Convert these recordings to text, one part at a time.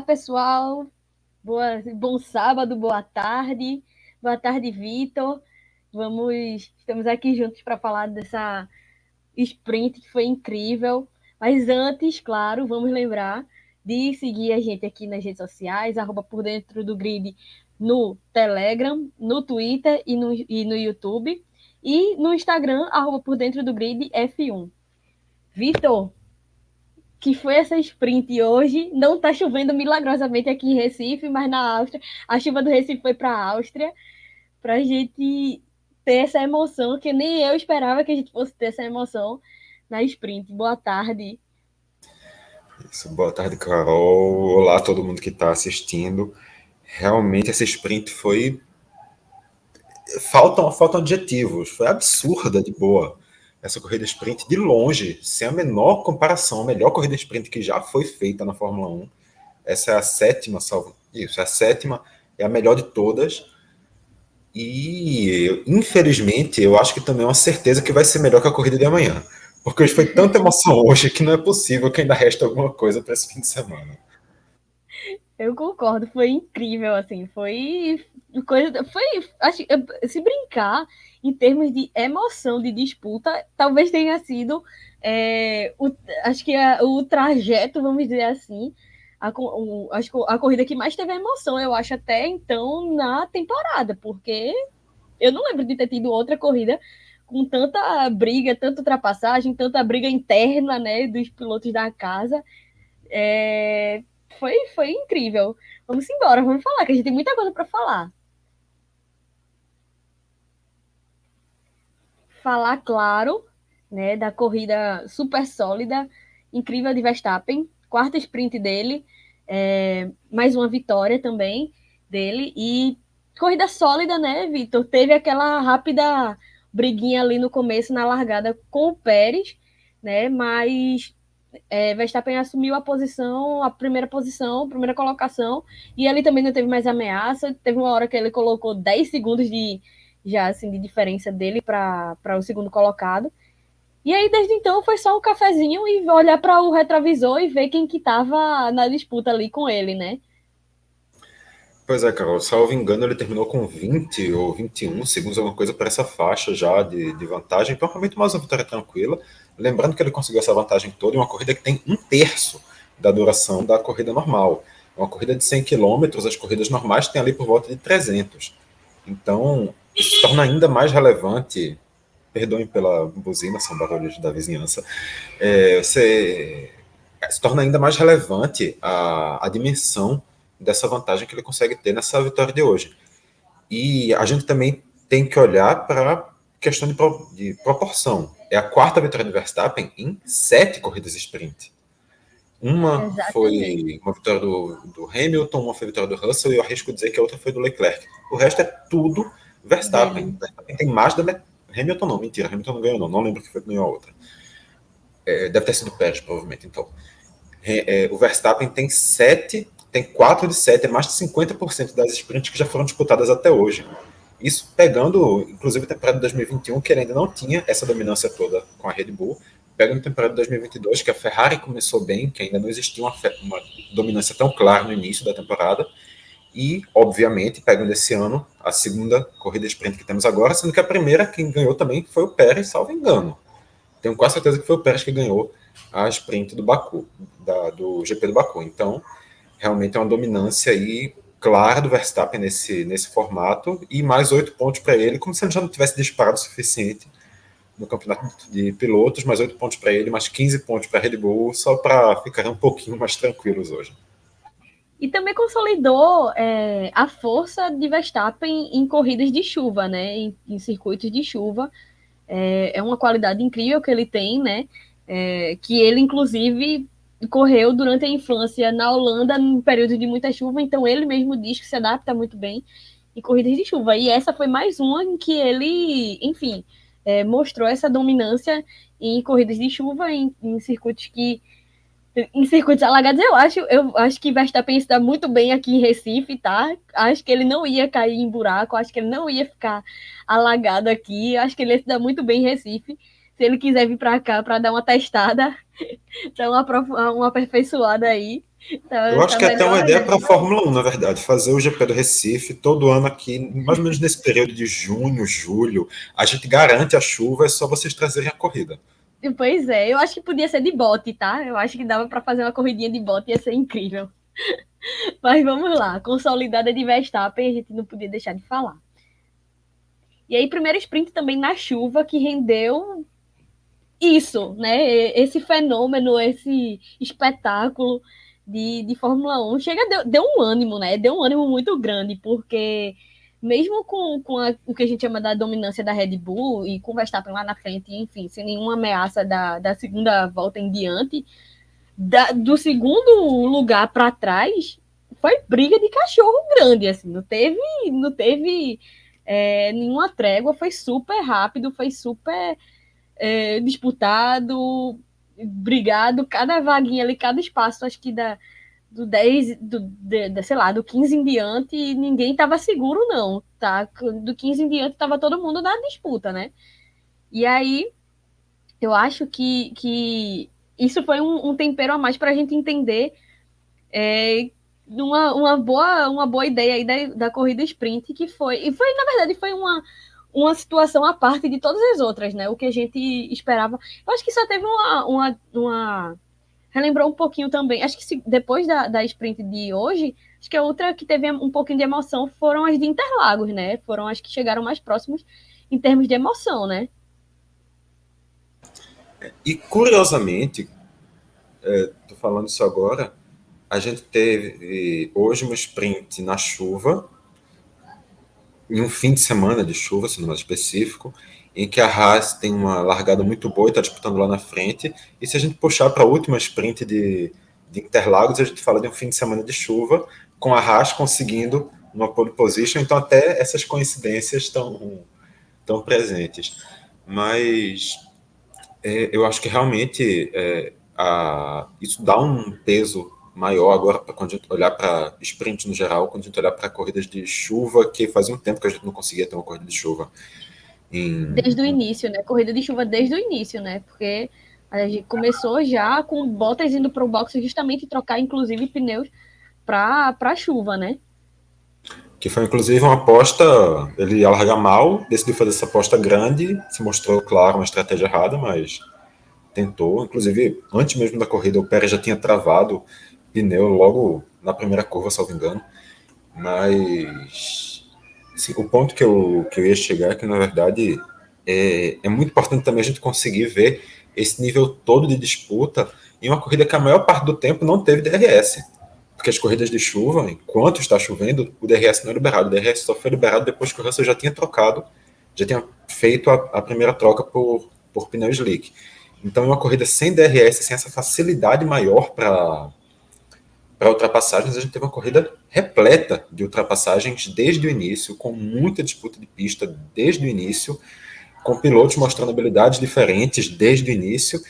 pessoal. Bom sábado, boa tarde. Boa tarde, Vitor. Estamos aqui juntos para falar dessa sprint que foi incrível. Mas antes, claro, vamos lembrar de seguir a gente aqui nas redes sociais, @por dentro do grid no Telegram, no Twitter e no YouTube. E no Instagram, @por dentro do grid F1. Vitor, que foi essa sprint hoje. Não está chovendo milagrosamente aqui em Recife, mas na Áustria, a chuva do Recife foi para a Áustria, para a gente ter essa emoção, que nem eu esperava que a gente fosse ter essa emoção na sprint. Boa tarde. Isso, boa tarde, Carol. Olá, todo mundo que está assistindo. Realmente, essa sprint foi. Faltam adjetivos. Foi absurda de boa. Essa corrida sprint, de longe, sem a menor comparação, a melhor corrida sprint que já foi feita na Fórmula 1. Essa é a sétima, salvo. Isso, é a sétima, é a melhor de todas. E, infelizmente, eu acho que também é uma certeza que vai ser melhor que a corrida de amanhã. Porque hoje foi tanta emoção hoje que não é possível que ainda resta alguma coisa para esse fim de semana. Eu concordo, foi incrível, assim, foi coisa, foi, acho, se brincar em termos de emoção, de disputa, talvez tenha sido, acho que o trajeto, vamos dizer assim, acho que a corrida que mais teve emoção, eu acho até então na temporada, porque eu não lembro de ter tido outra corrida com tanta briga, tanta ultrapassagem, tanta briga interna, né, dos pilotos da casa. É, foi incrível. Vamos embora, vamos falar, que a gente tem muita coisa para falar. Falar, claro, né, da corrida super sólida, incrível de Verstappen, quarta sprint dele, mais uma vitória também dele, e corrida sólida, né, Vitor? Teve aquela rápida briguinha ali no começo, na largada, com o Pérez, né, mas Verstappen assumiu a primeira posição, a primeira colocação, e ele também não teve mais ameaça. Teve uma hora que ele colocou 10 segundos já assim, de diferença dele para o segundo colocado. E aí, desde então, foi só um cafezinho e olhar para o retrovisor e ver quem que estava na disputa ali com ele, né? Pois é, Carol, salvo engano, ele terminou com 20 ou 21 segundos, alguma coisa por essa faixa já de vantagem. Então, realmente, mais uma vitória tranquila. Lembrando que ele conseguiu essa vantagem toda em uma corrida que tem um terço da duração da corrida normal. Uma corrida de 100 quilômetros, as corridas normais têm ali por volta de 300. Então, isso se torna ainda mais relevante. Perdoem pela buzina, são barulhos da vizinhança. Se torna ainda mais relevante a dimensão dessa vantagem que ele consegue ter nessa vitória de hoje. E a gente também tem que olhar para a questão de proporção. É a quarta vitória do Verstappen em 7 corridas sprint. Uma Exatamente. foi uma vitória do Hamilton, uma foi a vitória do Russell, e eu arrisco dizer que a outra foi do Leclerc. O resto é tudo Verstappen. Dele. Verstappen tem mais da Hamilton não, mentira, Hamilton não ganhou não lembro que foi que ganhou a outra. Deve ter sido Pérez, provavelmente, então. O Verstappen tem 4 de 7, é mais de 50% das sprints que já foram disputadas até hoje. Isso pegando, inclusive, a temporada de 2021, que ele ainda não tinha essa dominância toda com a Red Bull. Pegando a temporada de 2022, que a Ferrari começou bem, que ainda não existia uma dominância tão clara no início da temporada. E, obviamente, pegando esse ano, a segunda corrida sprint que temos agora, sendo que a primeira, quem ganhou também foi o Pérez, salvo engano. Tenho quase certeza que foi o Pérez que ganhou a sprint do Baku, do GP do Baku. Então, realmente é uma dominância aí clara do Verstappen nesse formato, e mais 8 pontos para ele, como se ele já não tivesse disparado o suficiente no campeonato de pilotos, mais 8 pontos para ele, mais 15 pontos para a Red Bull, só para ficar um pouquinho mais tranquilos hoje. E também consolidou a força de Verstappen em corridas de chuva, né? Em circuitos de chuva. É uma qualidade incrível que ele tem, né? Que ele, inclusive, correu durante a infância na Holanda, num período de muita chuva, então ele mesmo diz que se adapta muito bem em corridas de chuva. E essa foi mais uma em que ele, enfim, mostrou essa dominância em corridas de chuva, em circuitos que em circuitos alagados, eu acho que Verstappen se dá muito bem aqui em Recife, tá? Acho que ele não ia cair em buraco, acho que ele não ia ficar alagado aqui, acho que ele ia se dar muito bem em Recife. Se ele quiser vir para cá para dar uma testada, dar uma aperfeiçoada aí, Eu acho tá que é até uma melhor ideia para a ainda. Fórmula 1, na verdade, fazer o GP do Recife todo ano aqui, mais ou menos nesse período de junho, julho. A gente garante a chuva, é só vocês trazerem a corrida. Pois é, eu acho que podia ser de bote, tá? Eu acho que dava para fazer uma corridinha de bote, ia ser incrível. Mas vamos lá, consolidada de Verstappen, a gente não podia deixar de falar. E aí, primeiro sprint também na chuva, que rendeu isso, né? Esse fenômeno, esse espetáculo de Fórmula 1. Chega, deu um ânimo, né? Deu um ânimo muito grande, porque mesmo com o que a gente chama da dominância da Red Bull e com o Verstappen lá na frente, enfim, sem nenhuma ameaça da segunda volta em diante, do segundo lugar para trás, foi briga de cachorro grande, assim, não teve nenhuma trégua, foi super rápido, foi super disputado, brigado, cada vaguinha ali, cada espaço, acho que do 10, sei lá, do 15 em diante, ninguém estava seguro, não, tá? Do 15 em diante estava todo mundo na disputa, né? E aí, eu acho que isso foi um tempero a mais para a gente entender uma boa ideia aí da corrida sprint, que foi, na verdade, foi uma situação à parte de todas as outras, né? O que a gente esperava. Eu acho que só teve relembrou um pouquinho também. Acho que depois da sprint de hoje, acho que a outra que teve um pouquinho de emoção foram as de Interlagos, né? Foram as que chegaram mais próximos em termos de emoção, né? E, curiosamente, tô falando isso agora, a gente teve hoje um sprint na chuva, em um fim de semana de chuva, sendo mais específico, em que a Haas tem uma largada muito boa e está disputando lá na frente. E se a gente puxar para a última sprint de Interlagos, a gente fala de um fim de semana de chuva, com a Haas conseguindo uma pole position. Então, até essas coincidências estão presentes. Mas eu acho que realmente isso dá um peso maior agora quando a gente olhar para sprint no geral, quando a gente olhar para corridas de chuva, que fazia um tempo que a gente não conseguia ter uma corrida de chuva. Desde o início, né? Corrida de chuva desde o início, né? Porque a gente começou já com Bottas indo para o box justamente trocar, inclusive, pneus para chuva, né? Que foi inclusive uma aposta, ele ia largar mal, decidiu fazer essa aposta grande, se mostrou, claro, uma estratégia errada, mas tentou. Inclusive, antes mesmo da corrida, o Pérez já tinha travado pneu logo na primeira curva, salvo engano. Mas assim, o ponto que eu ia chegar é que, na verdade, é muito importante também a gente conseguir ver esse nível todo de disputa em uma corrida que a maior parte do tempo não teve DRS. Porque as corridas de chuva, enquanto está chovendo, o DRS não é liberado. O DRS só foi liberado depois que o Russell já tinha trocado, já tinha feito a primeira troca por pneu slick. Então, em uma corrida sem DRS, sem essa facilidade maior para ultrapassagens, a gente teve uma corrida repleta de ultrapassagens desde o início, com muita disputa de pista desde o início, com pilotos mostrando habilidades diferentes desde o início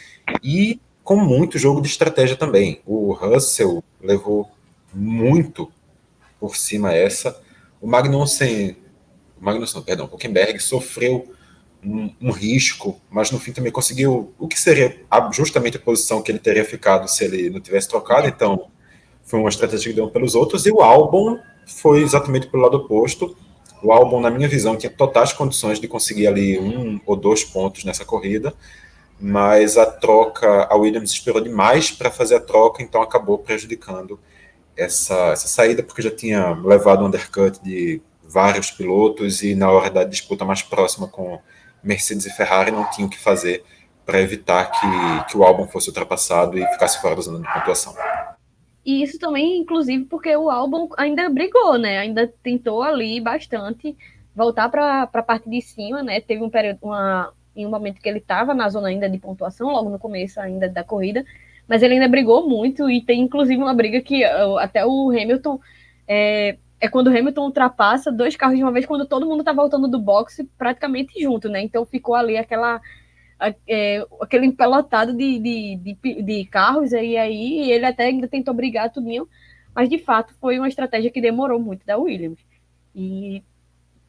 e com muito jogo de estratégia também. O Russell levou muito por cima essa. O Hülkenberg sofreu um risco, mas no fim também conseguiu o que seria justamente a posição que ele teria ficado se ele não tivesse trocado. Então, foi uma estratégia que deu pelos outros, e o Albon foi exatamente pelo lado oposto. O Albon, na minha visão, tinha totais condições de conseguir ali 1 ou 2 pontos nessa corrida, mas a Williams esperou demais para fazer a troca, então acabou prejudicando essa saída, porque já tinha levado um undercut de vários pilotos e na hora da disputa mais próxima com Mercedes e Ferrari não tinha o que fazer para evitar que o Albon fosse ultrapassado e ficasse fora da zona de pontuação. E isso também, inclusive, porque o álbum ainda brigou, né? Ainda tentou ali bastante voltar para a parte de cima, né? Teve um período, em um momento que ele estava na zona ainda de pontuação, logo no começo ainda da corrida, mas ele ainda brigou muito e tem inclusive uma briga que até o Hamilton quando o Hamilton ultrapassa 2 carros de uma vez, quando todo mundo tá voltando do boxe praticamente junto, né? Então ficou ali aquele empelotado de carros, e aí ele até ainda tentou brigar tudinho, mas de fato foi uma estratégia que demorou muito da Williams. E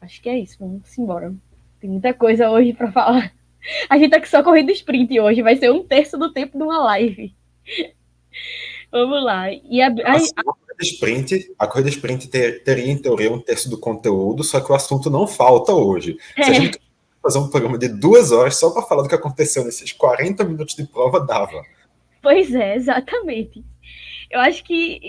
acho que é isso, vamos embora. Tem muita coisa hoje para falar. A gente tá com só corrida sprint hoje, vai ser um terço do tempo de uma live. Vamos lá. E Assim, a corrida sprint teria, em teoria, um terço do conteúdo, só que o assunto não falta hoje. Se a gente fazer um programa de 2 horas só para falar do que aconteceu nesses 40 minutos de prova, dava. Pois é, exatamente. Eu acho que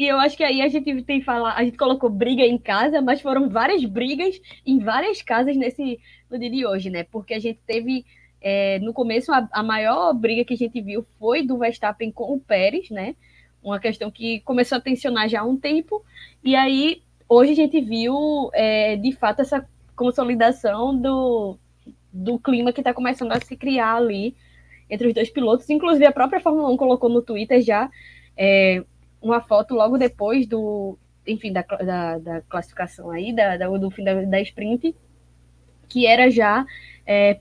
aí a gente tem que falar, a gente colocou briga em casa, mas foram várias brigas em várias casas no dia de hoje, né? Porque a gente teve no começo a maior briga que a gente viu foi do Verstappen com o Pérez, né? Uma questão que começou a tensionar já há um tempo, e aí hoje a gente viu de fato essa consolidação do clima que está começando a se criar ali entre os dois pilotos. Inclusive, a própria Fórmula 1 colocou no Twitter já uma foto logo depois enfim, da classificação aí, do fim da sprint, que era já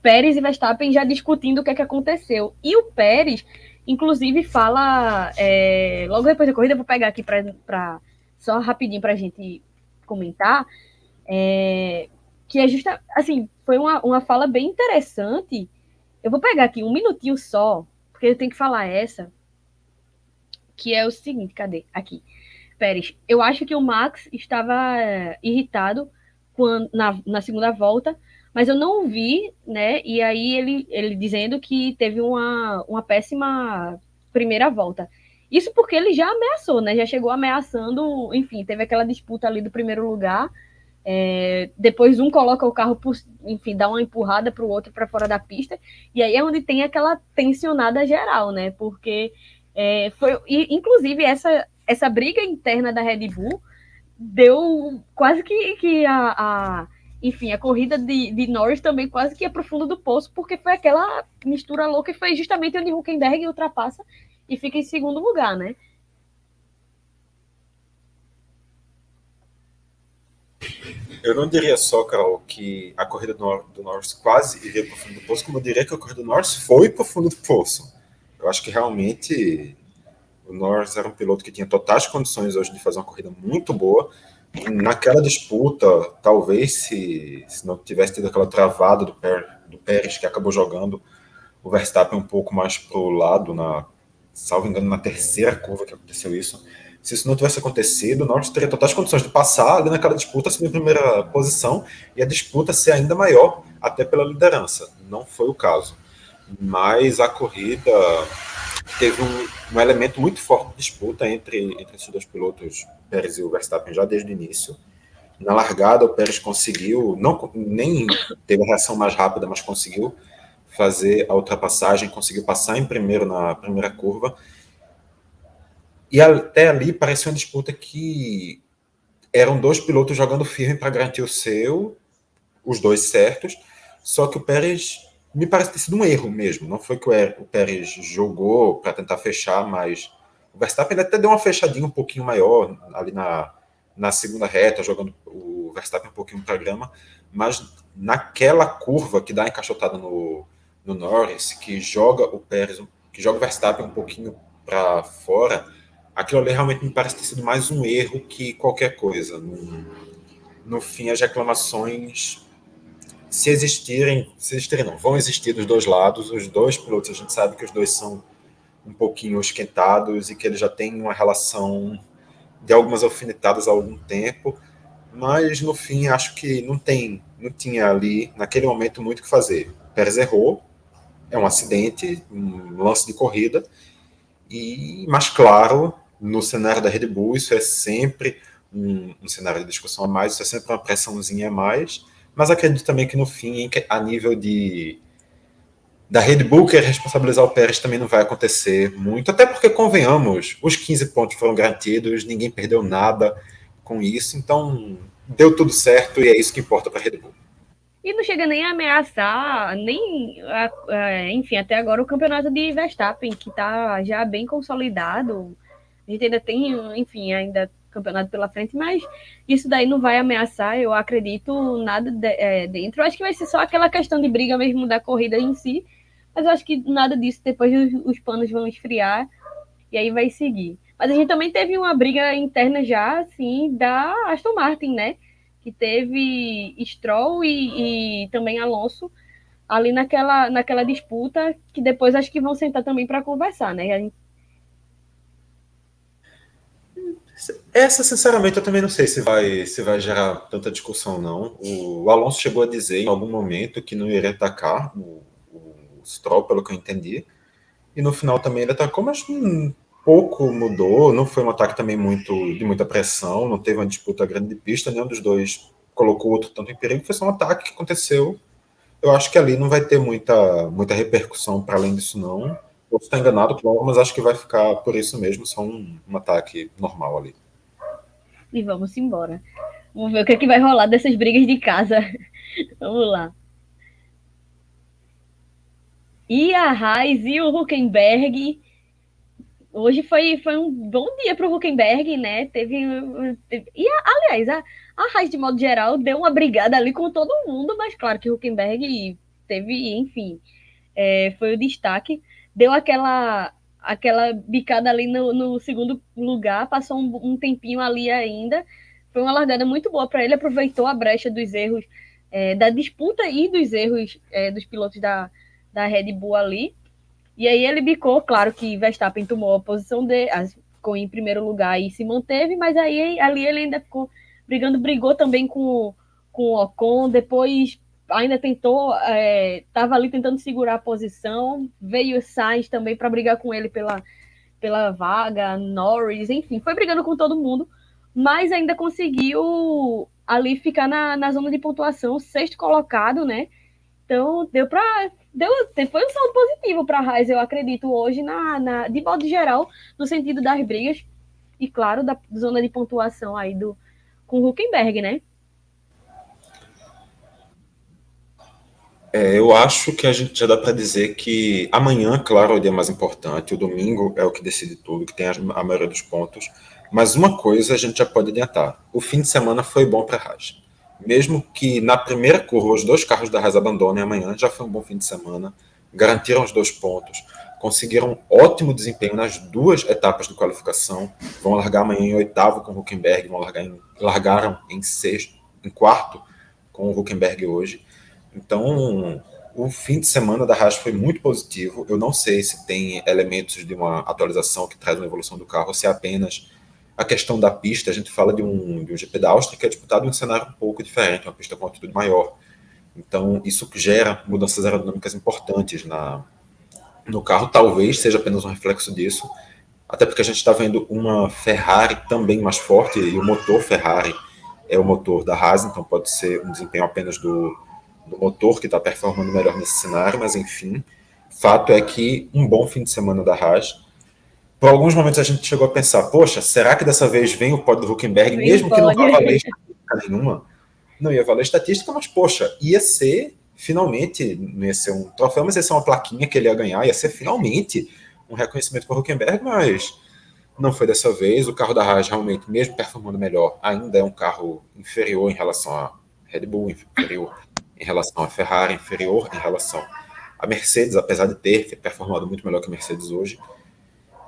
Pérez e Verstappen já discutindo o que é que aconteceu. E o Pérez, inclusive, fala, logo depois da corrida, eu vou pegar aqui só rapidinho para a gente comentar, que é justa, assim, foi uma fala bem interessante. Eu vou pegar aqui um minutinho só, porque eu tenho que falar essa, que é o seguinte, cadê? Aqui. Pérez, eu acho que o Max estava irritado na segunda volta, mas eu não vi, né? E aí ele dizendo que teve uma péssima primeira volta. Isso porque ele já ameaçou, né? Já chegou ameaçando, enfim, teve aquela disputa ali do primeiro lugar. Depois um coloca o carro, enfim, dá uma empurrada para o outro para fora da pista, e aí é onde tem aquela tensionada geral, né? Porque inclusive essa briga interna da Red Bull deu quase que enfim, a corrida de Norris também quase que ia para o fundo do poço, porque foi aquela mistura louca e foi justamente onde Hülkenberg ultrapassa e fica em segundo lugar, né? Eu não diria só, Carol, que a corrida do Norris quase iria para o fundo do poço, como eu diria que a corrida do Norris foi para o fundo do poço. Eu acho que realmente o Norris era um piloto que tinha totais condições hoje de fazer uma corrida muito boa. E naquela disputa, talvez se não tivesse tido aquela travada do Pérez, que acabou jogando o Verstappen um pouco mais para o lado, salvo engano, na terceira curva que aconteceu isso. Se isso não tivesse acontecido, o Norris teria totais condições de passar ali naquela disputa, assumir a primeira posição e a disputa ser ainda maior, até pela liderança. Não foi o caso. Mas a corrida teve um elemento muito forte de disputa entre esses dois pilotos, Pérez e o Verstappen, já desde o início. Na largada, o Pérez conseguiu, nem teve a reação mais rápida, mas conseguiu fazer a ultrapassagem, conseguiu passar em primeiro na primeira curva. E até ali parecia uma disputa que eram dois pilotos jogando firme para garantir os dois certos, só que o Pérez me parece ter sido um erro mesmo. Não foi que o Pérez jogou para tentar fechar, mas o Verstappen até deu uma fechadinha um pouquinho maior ali na segunda reta, jogando o Verstappen um pouquinho para a grama, mas naquela curva que dá encaixotada no Norris, que joga o Pérez, que joga o Verstappen um pouquinho para fora, aquilo ali realmente me parece ter sido mais um erro que qualquer coisa. No fim, as reclamações, se existirem não, vão existir dos dois lados. Os dois pilotos, a gente sabe que os dois são um pouquinho esquentados e que eles já têm uma relação de algumas alfinetadas há algum tempo, mas no fim acho que não tinha ali naquele momento muito o que fazer. O Pérez errou, é um acidente, um lance de corrida, mas claro, no cenário da Red Bull isso é sempre um cenário de discussão a mais, isso é sempre uma pressãozinha a mais, mas acredito também que no fim, a nível da Red Bull querer responsabilizar o Pérez também não vai acontecer muito, até porque, convenhamos, os 15 pontos foram garantidos, ninguém perdeu nada com isso, então deu tudo certo e é isso que importa para a Red Bull. E não chega nem a ameaçar, enfim, até agora o campeonato de Verstappen, que está já bem consolidado. A gente ainda tem, enfim, ainda campeonato pela frente, mas isso daí não vai ameaçar, eu acredito, nada dentro. Eu acho que vai ser só aquela questão de briga mesmo da corrida em si, mas eu acho que nada disso, depois os panos vão esfriar e aí vai seguir. Mas a gente também teve uma briga interna já, assim, da Aston Martin, né? Que teve Stroll e também Alonso ali naquela disputa, que depois acho que vão sentar também para conversar, né? Essa, sinceramente, eu também não sei se vai gerar tanta discussão, não. O Alonso chegou a dizer em algum momento que não iria atacar o Stroll, pelo que eu entendi. E no final também ele atacou, mas pouco mudou. Não foi um ataque também de muita pressão, não teve uma disputa grande de pista, nenhum dos dois colocou o outro tanto em perigo. Foi só um ataque que aconteceu. Eu acho que ali não vai ter muita repercussão para além disso, não. Posso estar enganado, claro, mas acho que vai ficar por isso mesmo, só um ataque normal ali. E vamos embora. Vamos ver o que é que vai rolar dessas brigas de casa. Vamos lá. E a Raiz e o Huckenberg. Hoje foi um bom dia para o Huckenberg, né? Aliás, a Raiz, de modo geral, deu uma brigada ali com todo mundo, mas claro que o Huckenberg teve, enfim, foi o destaque. Deu aquela bicada ali no segundo lugar, passou um tempinho ali ainda. Foi uma largada muito boa para ele, aproveitou a brecha dos erros da disputa e dos erros dos pilotos da Red Bull ali. E aí ele bicou, claro que Verstappen tomou a posição dele, ficou em primeiro lugar e se manteve, mas aí ali ele ainda ficou brigou também com o Ocon, depois ainda tentou, estava ali tentando segurar a posição, veio o Sainz também para brigar com ele pela vaga, Norris, enfim, foi brigando com todo mundo, mas ainda conseguiu ali ficar na zona de pontuação, sexto colocado, né? Então, foi um saldo positivo para a Raiz, eu acredito, hoje, de modo geral, no sentido das brigas e, claro, da zona de pontuação aí com o Huckenberg, né? Eu acho que a gente já dá para dizer que amanhã, claro, é o dia mais importante, o domingo é o que decide tudo, que tem a maioria dos pontos, mas uma coisa a gente já pode adiantar: o fim de semana foi bom para a Haas. Mesmo que na primeira curva os dois carros da Haas abandonem amanhã, já foi um bom fim de semana, garantiram os 2 pontos, conseguiram um ótimo desempenho nas 2 etapas de qualificação, vão largar amanhã em oitavo com o Huckenberg, largaram em sexto, em quarto com o Huckenberg hoje. Então, o fim de semana da Haas foi muito positivo. Eu não sei se tem elementos de uma atualização que traz uma evolução do carro, ou se é apenas a questão da pista. A gente fala de um GP da Áustria que é disputado em um cenário um pouco diferente, uma pista com altitude maior. Então, isso gera mudanças aerodinâmicas importantes no carro. Talvez seja apenas um reflexo disso, até porque a gente está vendo uma Ferrari também mais forte, e o motor Ferrari é o motor da Haas, então pode ser um desempenho apenas do motor que está performando melhor nesse cenário, mas enfim, fato é que um bom fim de semana da Haas. Por alguns momentos a gente chegou a pensar, poxa, será que dessa vez vem o pódio do Huckenberg, mesmo que não vá valer estatística nenhuma? Não ia valer estatística, mas poxa, ia ser finalmente, não ia ser um troféu, mas ia ser uma plaquinha que ele ia ganhar, ia ser finalmente um reconhecimento para o Huckenberg, mas não foi dessa vez. O carro da Haas realmente, mesmo performando melhor, ainda é um carro inferior em relação a Red Bull, inferior em relação à Ferrari, inferior em relação à Mercedes, apesar de ter performado muito melhor que a Mercedes hoje.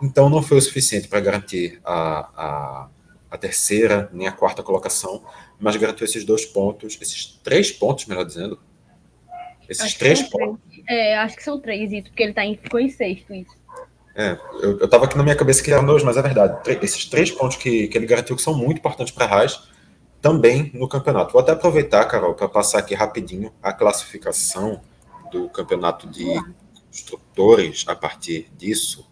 Então não foi o suficiente para garantir a terceira nem a quarta colocação, mas garantiu esses 2 pontos, esses 3 pontos, melhor dizendo. Esses 3 pontos. Acho que são 3, isso, porque ele ficou em sexto, isso. Eu estava aqui na minha cabeça que eram 2, mas é verdade. Esses 3 pontos que ele garantiu que são muito importantes para a Haas, também no campeonato. Vou até aproveitar, Carol, para passar aqui rapidinho a classificação do campeonato de construtores a partir disso,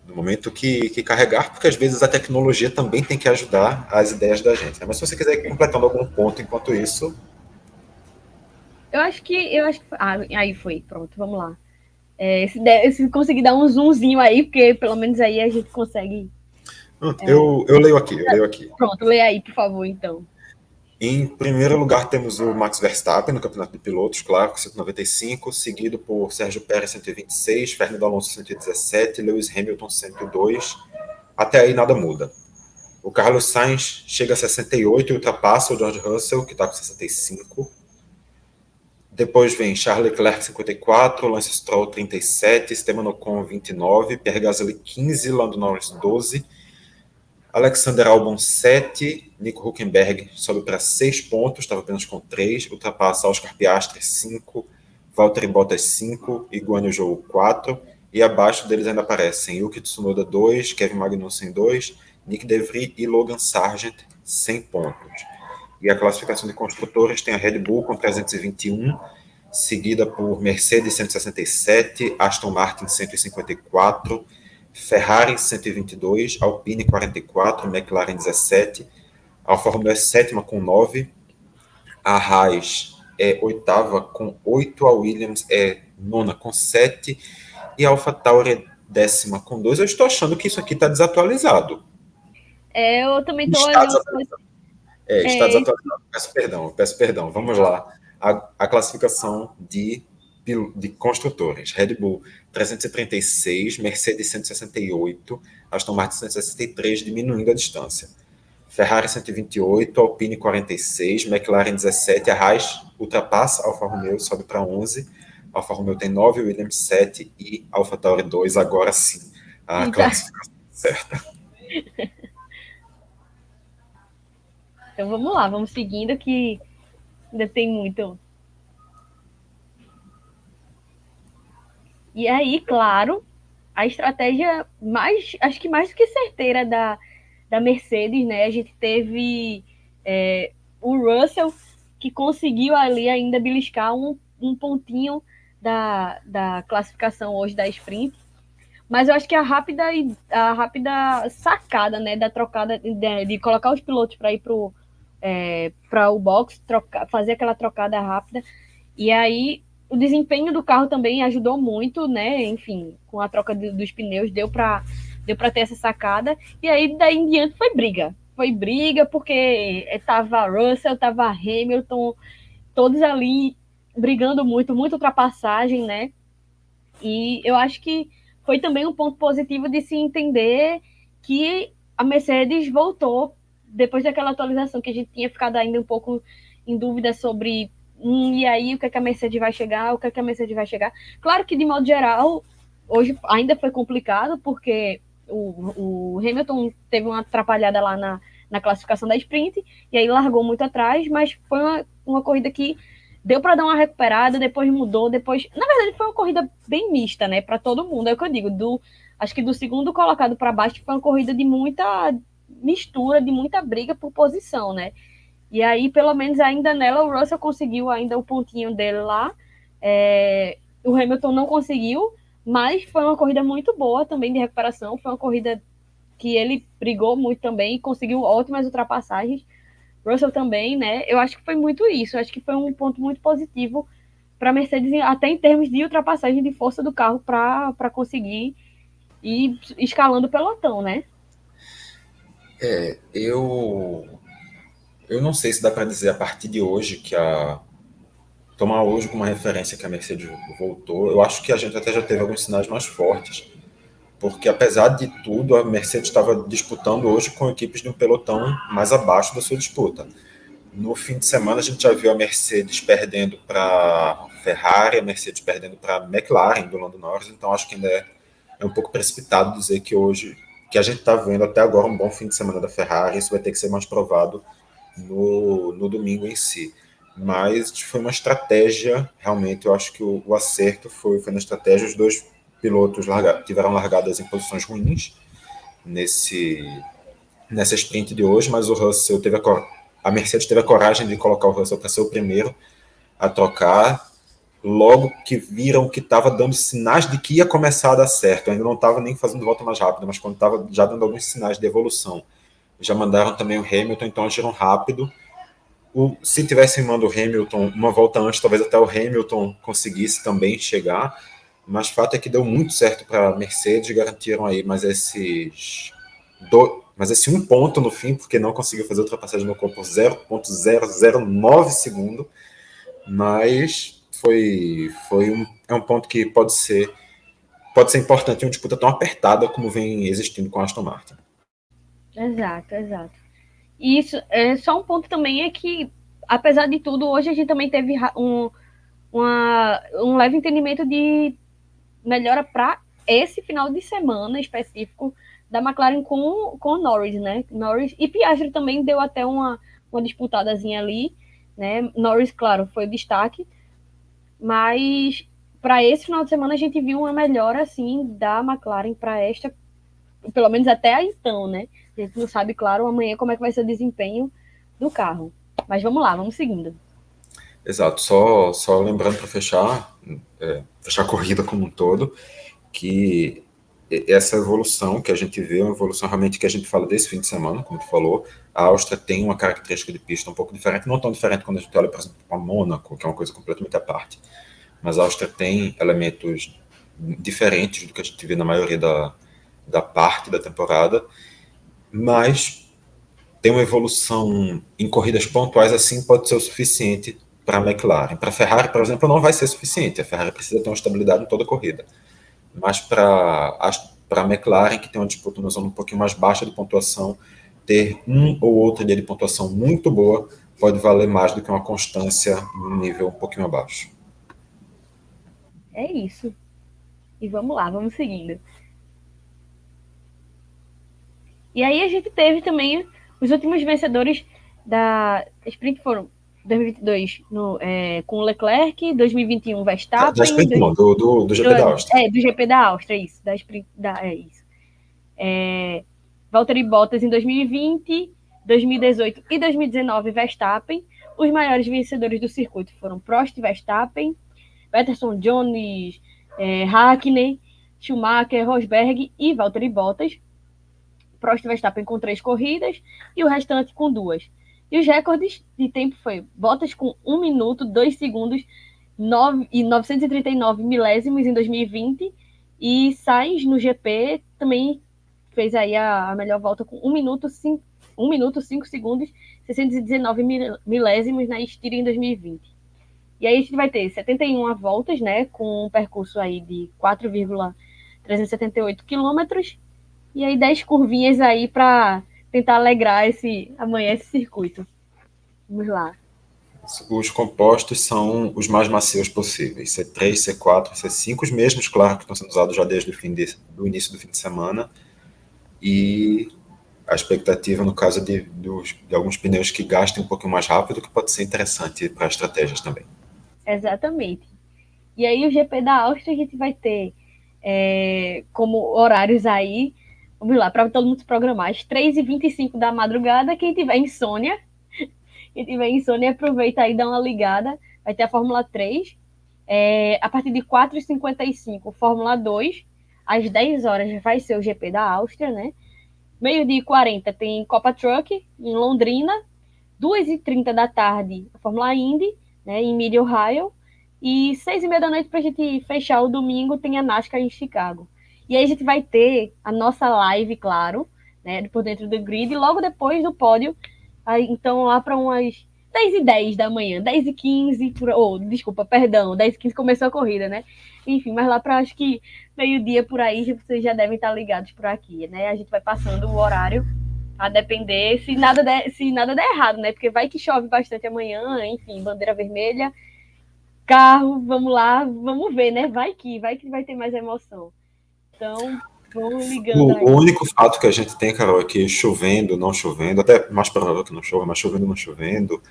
no momento que carregar, porque às vezes a tecnologia também tem que ajudar as ideias da gente. Né? Mas se você quiser ir completando algum ponto enquanto isso. Eu acho que. Aí foi, pronto, vamos lá. Se conseguir dar um zoomzinho aí, porque pelo menos aí a gente consegue. Eu leio aqui. Pronto, lê aí, por favor, então. Em primeiro lugar, temos o Max Verstappen no campeonato de pilotos, claro, com 195, seguido por Sérgio Pérez, 126, Fernando Alonso, 117, Lewis Hamilton, 102. Até aí nada muda. O Carlos Sainz chega a 68 e ultrapassa o George Russell, que está com 65. Depois vem Charles Leclerc, 54, Lance Stroll, 37, Esteban Ocon, 29, Pierre Gasly, 15, Lando Norris, 12. Alexander Albon 7, Nico Hülkenberg sobe para 6 pontos, estava apenas com 3, ultrapassa Oscar Piastri 5, Valtteri Bottas 5 e Guanyu Zhou 4, e abaixo deles ainda aparecem Yuki Tsunoda 2, Kevin Magnussen 2, Nick De Vries e Logan Sargent 100 pontos. E a classificação de construtores tem a Red Bull com 321, seguida por Mercedes 167, Aston Martin 154, Ferrari 122, Alpine 44, McLaren 17, Alfa Romeo é sétima com 9, a Haas é oitava com 8, a Williams é nona com 7 e a AlphaTauri é décima com 2. Eu estou achando que isso aqui está desatualizado. Eu também estou Está olhando. desatualizado. Está desatualizado. Peço perdão. Vamos lá. A classificação de construtores. Red Bull 336, Mercedes 168, Aston Martin 163, diminuindo a distância. Ferrari 128, Alpine 46, McLaren 17, a Haas ultrapassa a Alfa Romeo, sobe para 11, Alfa Romeo tem 9, Williams 7 e AlphaTauri 2, agora sim, a classificação certa. Então vamos lá, vamos seguindo que ainda tem muito. E aí, claro, a estratégia acho que mais do que certeira da Mercedes, né? A gente teve o Russell, que conseguiu ali ainda beliscar um pontinho da classificação hoje da sprint. Mas eu acho que a rápida sacada, né, da trocada, de colocar os pilotos para ir para o box, fazer aquela trocada rápida. E aí o desempenho do carro também ajudou muito, né? Enfim, com a troca dos pneus deu para ter essa sacada. E aí daí em diante foi briga. Foi briga porque tava Russell, tava Hamilton, todos ali brigando muito, muita ultrapassagem, né? E eu acho que foi também um ponto positivo de se entender que a Mercedes voltou depois daquela atualização que a gente tinha ficado ainda um pouco em dúvida sobre e aí o que é que a Mercedes vai chegar, o que é que a Mercedes vai chegar. Claro que de modo geral hoje ainda foi complicado porque o Hamilton teve uma atrapalhada lá na classificação da sprint e aí largou muito atrás, mas foi uma corrida que deu para dar uma recuperada, depois mudou, depois. Na verdade, foi uma corrida bem mista, né? Para todo mundo. É o que eu digo. Acho que do segundo colocado para baixo foi uma corrida de muita mistura, de muita briga por posição, né? E aí, pelo menos ainda nela, o Russell conseguiu ainda o pontinho dele lá. O Hamilton não conseguiu, mas foi uma corrida muito boa também de recuperação. Foi uma corrida que ele brigou muito também e conseguiu ótimas ultrapassagens. Russell também, né? Eu acho que foi muito isso. Eu acho que foi um ponto muito positivo para a Mercedes, até em termos de ultrapassagem de força do carro, para conseguir ir escalando o pelotão, né? Eu não sei se dá para dizer a partir de hoje tomar hoje como uma referência que a Mercedes voltou. Eu acho que a gente até já teve alguns sinais mais fortes, porque apesar de tudo, a Mercedes estava disputando hoje com equipes de um pelotão mais abaixo da sua disputa. No fim de semana a gente já viu a Mercedes perdendo para Ferrari, a Mercedes perdendo para McLaren do Lando Norris, então acho que ainda é um pouco precipitado dizer que hoje, que a gente está vendo até agora um bom fim de semana da Ferrari, isso vai ter que ser mais provado no domingo em si. Mas foi uma estratégia, realmente, eu acho que o acerto foi na estratégia. Os dois pilotos tiveram largadas em posições ruins nessa sprint de hoje, mas o Russell a Mercedes teve a coragem de colocar o Russell para ser o primeiro a trocar, logo que viram que estava dando sinais de que ia começar a dar certo. Eu ainda não estava nem fazendo volta mais rápida, mas quando estava já dando alguns sinais de evolução. Já mandaram também o Hamilton, então agiram rápido. Se tivessem mandado o Hamilton uma volta antes, talvez até o Hamilton conseguisse também chegar, mas o fato é que deu muito certo para a Mercedes, garantiram aí mais esse um ponto no fim, porque não conseguiu fazer ultrapassagem no corpo por 0,009 segundo, mas é um ponto que pode ser importante em uma disputa tão apertada como vem existindo com a Aston Martin. Exato. E isso é só um ponto também, é que, apesar de tudo, hoje a gente também teve um leve entendimento de melhora para esse final de semana específico da McLaren com o Norris, né? Norris e Piastri também deu até uma disputadazinha ali, né? Norris, claro, foi o destaque, mas para esse final de semana a gente viu uma melhora assim da McLaren para esta, pelo menos até então, né? A gente não sabe, claro, amanhã como é que vai ser o desempenho do carro. Mas vamos lá, vamos seguindo. Exato, só lembrando para fechar a corrida como um todo, que essa evolução que a gente vê é uma evolução realmente que a gente fala desse fim de semana, como tu falou. A Áustria tem uma característica de pista um pouco diferente, não tão diferente quando a gente olha, por exemplo, para Mônaco, que é uma coisa completamente à parte. Mas a Áustria tem elementos diferentes do que a gente vê na maioria da parte da temporada, mas tem uma evolução em corridas pontuais assim pode ser o suficiente para a McLaren. Para a Ferrari, por exemplo, não vai ser suficiente. A Ferrari precisa ter uma estabilidade em toda a corrida. Mas para a McLaren, que tem uma disputa numa zona um pouquinho mais baixa de pontuação, ter um ou outro dia de pontuação muito boa pode valer mais do que uma constância num nível um pouquinho abaixo. É isso. E vamos lá, vamos seguindo. E aí a gente teve também os últimos vencedores da Sprint foram 2022 com o Leclerc, 2021 Da Verstappen, Sprint não, do GP da Áustria. do GP da Áustria, isso, da Sprint, é isso. Valtteri Bottas em 2020, 2018 e 2019 Verstappen. Os maiores vencedores do circuito foram Prost, Verstappen, Peterson, Jones, Hakkinen, Schumacher, Rosberg e Valtteri Bottas. Prost e Verstappen com 3 corridas e o restante com 2. E os recordes de tempo foi Bottas com 1 minuto, 2 segundos e 939 milésimos em 2020 e Sainz no GP também fez aí a melhor volta com 1 minuto, 5 segundos, 619 milésimos na Styria em 2020. E aí a gente vai ter 71 voltas, né, com um percurso aí de 4,378 quilômetros, e aí 10 curvinhas aí para tentar alegrar amanhã esse circuito. Vamos lá. Os compostos são os mais macios possíveis. C3, C4, C5, os mesmos, claro, que estão sendo usados já desde o início do fim de semana. E a expectativa, no caso de alguns pneus que gastem um pouquinho mais rápido, que pode ser interessante para estratégias também. Exatamente. E aí o GP da Áustria a gente vai ter como horários aí, vamos lá, para todo mundo se programar, às 3h25 da madrugada, quem tiver insônia, aproveita aí e dá uma ligada, vai ter a Fórmula 3, a partir de 4h55, Fórmula 2, às 10 horas vai ser o GP da Áustria, né? Meio-dia e 40 tem Copa Truck em Londrina, 2h30 da tarde a Fórmula Indy, né, em Mid Ohio, e 6h30 da noite para a gente fechar o domingo tem a NASCAR em Chicago. E aí a gente vai ter a nossa live, claro, né, por dentro do grid, logo depois do pódio, aí, então lá para umas 10h10 da manhã, 10h15, desculpa, perdão, 10h15 começou a corrida, né? Enfim, mas lá para acho que meio-dia por aí, vocês já devem estar ligados por aqui, né? A gente vai passando o horário a depender se nada der errado, né? Porque vai que chove bastante amanhã, enfim, bandeira vermelha, carro, vamos lá, vamos ver, né? Vai que vai ter mais emoção. Então, vamos ligando aí. O único fato que a gente tem, Carol, é que chovendo, não chovendo, até mais provável que não chova, mas chovendo, não chovendo,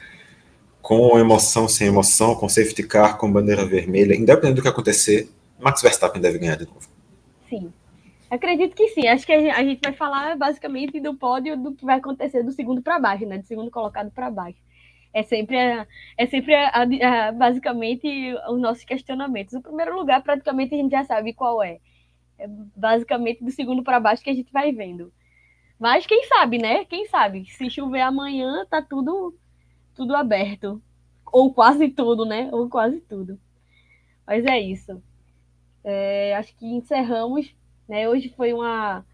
com emoção, sem emoção, com safety car, com bandeira vermelha, independente do que acontecer, Max Verstappen deve ganhar de novo. Sim. Acredito que sim. Acho que a gente vai falar basicamente do pódio do que vai acontecer do segundo para baixo, né? Do segundo colocado para baixo. É sempre, basicamente os nossos questionamentos. O primeiro lugar, praticamente, a gente já sabe qual é. É basicamente do segundo para baixo que a gente vai vendo. Mas quem sabe, né? Quem sabe? Se chover amanhã, tá tudo aberto. Ou quase tudo, né? Ou quase tudo. Mas é isso. Acho que encerramos. Né? Hoje foi uma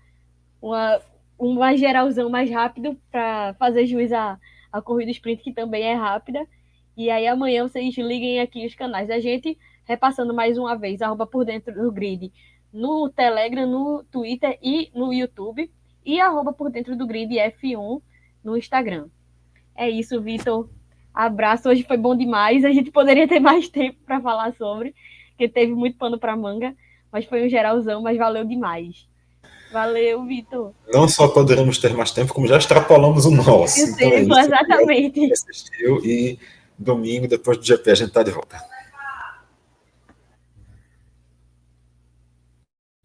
geralzão mais rápido para fazer juiz a corrida sprint, que também é rápida. E aí amanhã vocês liguem aqui os canais da gente, repassando mais uma vez, @ por dentro do grid, no Telegram, no Twitter e no YouTube, e @ por dentro do grid F1 no Instagram. É isso, Vitor. Abraço, hoje foi bom demais. A gente poderia ter mais tempo para falar sobre, porque teve muito pano para manga, mas foi um geralzão, mas valeu demais. Valeu, Vitor. Não só poderemos ter mais tempo, como já extrapolamos o nosso. Então é isso. Exatamente. Assistiu e domingo, depois do GP, a gente está de volta.